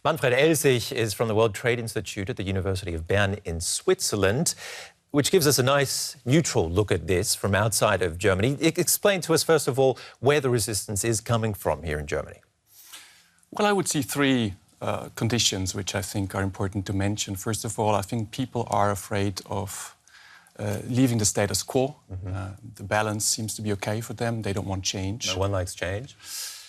Manfred Elsig is from the World Trade Institute at the University of Bern in Switzerland, which gives us a nice neutral look at this from outside of Germany. Explain to us, first of all, where the resistance is coming from here in Germany. Well, I would see three conditions which I think are important to mention. First of all, I think people are afraid of leaving the status quo. The balance seems to be okay for them. They don't want change. No one likes change.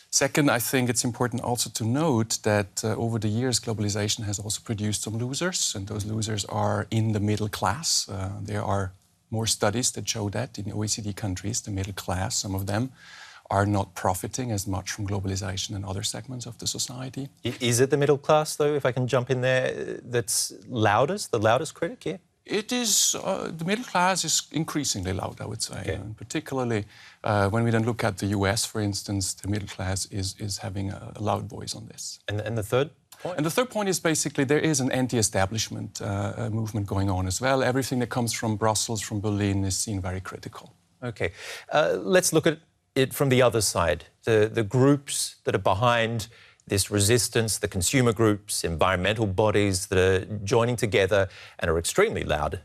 Second, I think it's important also to note that over the years, globalization has also produced some losers, and those losers are in the middle class. There are more studies that show that in OECD countries, the middle class, some of them, are not profiting as much from globalization and other segments of the society. Is it the middle class, though, if I can jump in there, that's the loudest critic here? It is, the middle class is increasingly loud, I would say. Okay. And particularly when we then look at the US, for instance, the middle class is having a loud voice on this. And the third point? And the third point is basically there is an anti-establishment movement going on as well. Everything that comes from Brussels, from Berlin, is seen very critical. OK. Let's look at it from the other side, the groups that are behind this resistance, the consumer groups, environmental bodies that are joining together and are extremely loud.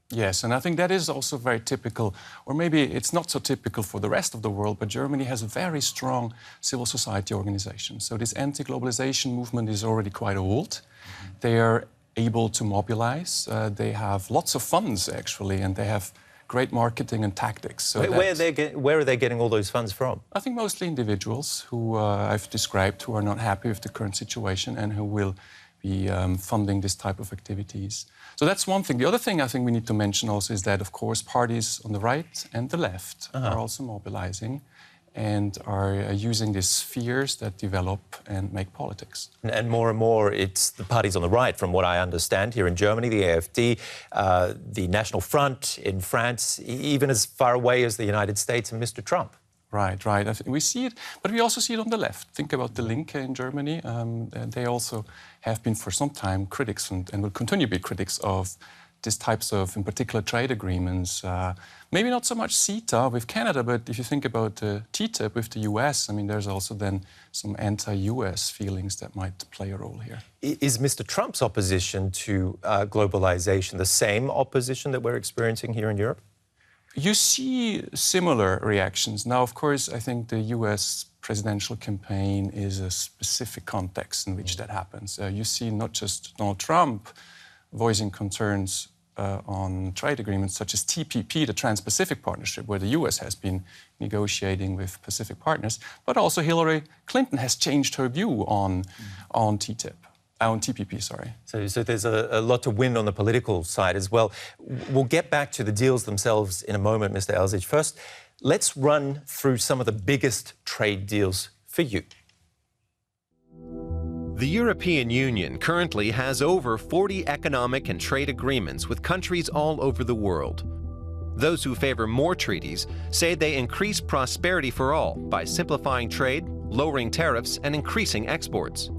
Yes, and I think that is also very typical, or maybe it's not so typical for the rest of the world, but Germany has a very strong civil society organization. So this anti-globalization movement is already quite old. They are able to mobilize. They have lots of funds, actually, and they have great marketing and tactics. So where are they getting all those funds from? I think mostly individuals who I've described who are not happy with the current situation and who will be funding this type of activities. So that's one thing. The other thing I think we need to mention also is that, of course, parties on the right and the left are also mobilizing and are using these fears that develop and make politics. And more, it's the parties on the right, from what I understand, here in Germany, the AfD, the National Front in France, even as far away as the United States and Mr. Trump. Right. I think we see it, but we also see it on the left. Think about the Linke in Germany. They also have been for some time critics and will continue to be critics of these types of, in particular, trade agreements. Maybe not so much CETA with Canada, but if you think about TTIP with the US, I mean, there's also then some anti-US feelings that might play a role here. Is Mr. Trump's opposition to globalization the same opposition that we're experiencing here in Europe? You see similar reactions. Now, of course, I think the US presidential campaign is a specific context in which that happens. You see not just Donald Trump voicing concerns on trade agreements such as TPP, the Trans-Pacific Partnership, where the US has been negotiating with Pacific partners, but also Hillary Clinton has changed her view on TPP, sorry. So there's a lot to win on the political side as well. We'll get back to the deals themselves in a moment, Mr. Elsig. First, let's run through some of the biggest trade deals for you. The European Union currently has over 40 economic and trade agreements with countries all over the world. Those who favor more treaties say they increase prosperity for all by simplifying trade, lowering tariffs, and increasing exports.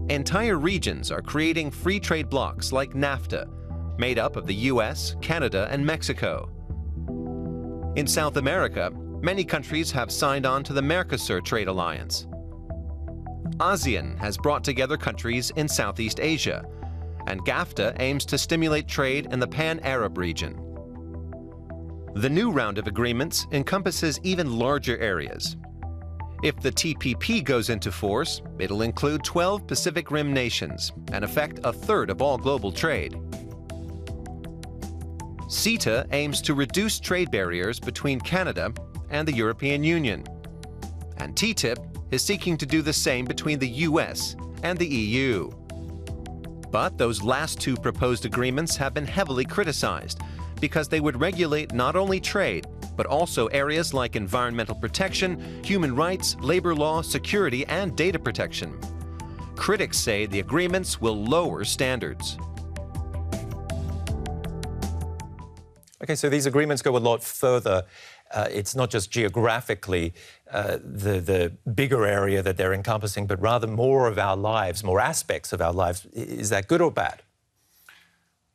Entire regions are creating free trade blocs like NAFTA, made up of the US, Canada, and Mexico. In South America, many countries have signed on to the Mercosur trade alliance. ASEAN has brought together countries in Southeast Asia, and GAFTA aims to stimulate trade in the Pan-Arab region. The new round of agreements encompasses even larger areas. If the TPP goes into force, it'll include 12 Pacific Rim nations and affect a third of all global trade. CETA aims to reduce trade barriers between Canada and the European Union, and TTIP is seeking to do the same between the US and the EU. But those last two proposed agreements have been heavily criticized because they would regulate not only trade, but also areas like environmental protection, human rights, labor law, security, and data protection. Critics say the agreements will lower standards. OK, so these agreements go a lot further. It's not just geographically the bigger area that they're encompassing, but rather more of our lives, more aspects of our lives. Is that good or bad?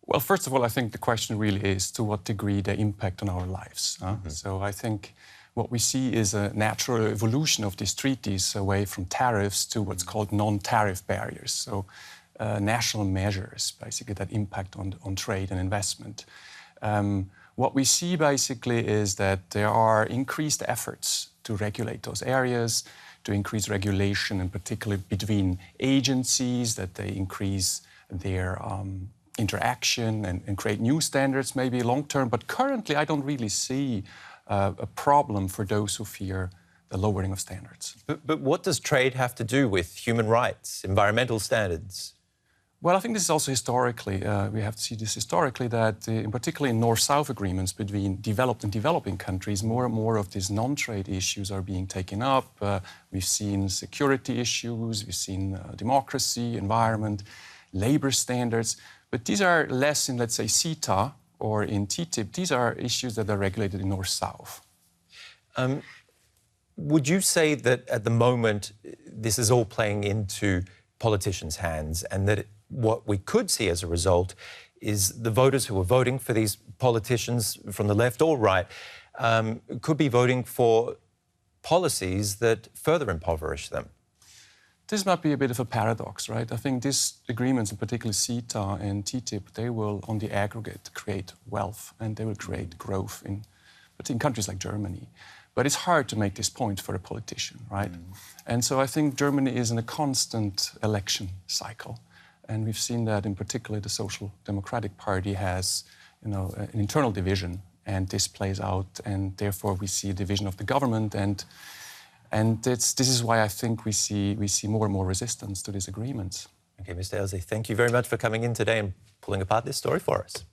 Well, first of all, I think the question really is to what degree they impact on our lives. So I think what we see is a natural evolution of these treaties away from tariffs to what's called non-tariff barriers. So national measures, basically, that impact on trade and investment. What we see, basically, is that there are increased efforts to regulate those areas, to increase regulation, in particular between agencies, that they increase their interaction and create new standards, maybe long-term. But currently, I don't really see a problem for those who fear the lowering of standards. But what does trade have to do with human rights, environmental standards? Well, I think this is also historically, we have to see this historically, that in particular in North-South agreements between developed and developing countries, more and more of these non-trade issues are being taken up. We've seen security issues, we've seen democracy, environment, labor standards. But these are less in, let's say, CETA or in TTIP. These are issues that are regulated in North-South. Would you say that at the moment this is all playing into politicians' hands, and that what we could see as a result is the voters who are voting for these politicians from the left or right could be voting for policies that further impoverish them? This might be a bit of a paradox, right? I think these agreements, in particular CETA and TTIP, they will, on the aggregate, create wealth and they will create growth in countries like Germany. But it's hard to make this point for a politician, right? And so I think Germany is in a constant election cycle. And we've seen that in particular the Social Democratic Party has, an internal division, and this plays out, and therefore we see a division of the government, and this is why I think we see more and more resistance to these agreements. Okay, Mr. Elzy, thank you very much for coming in today and pulling apart this story for us.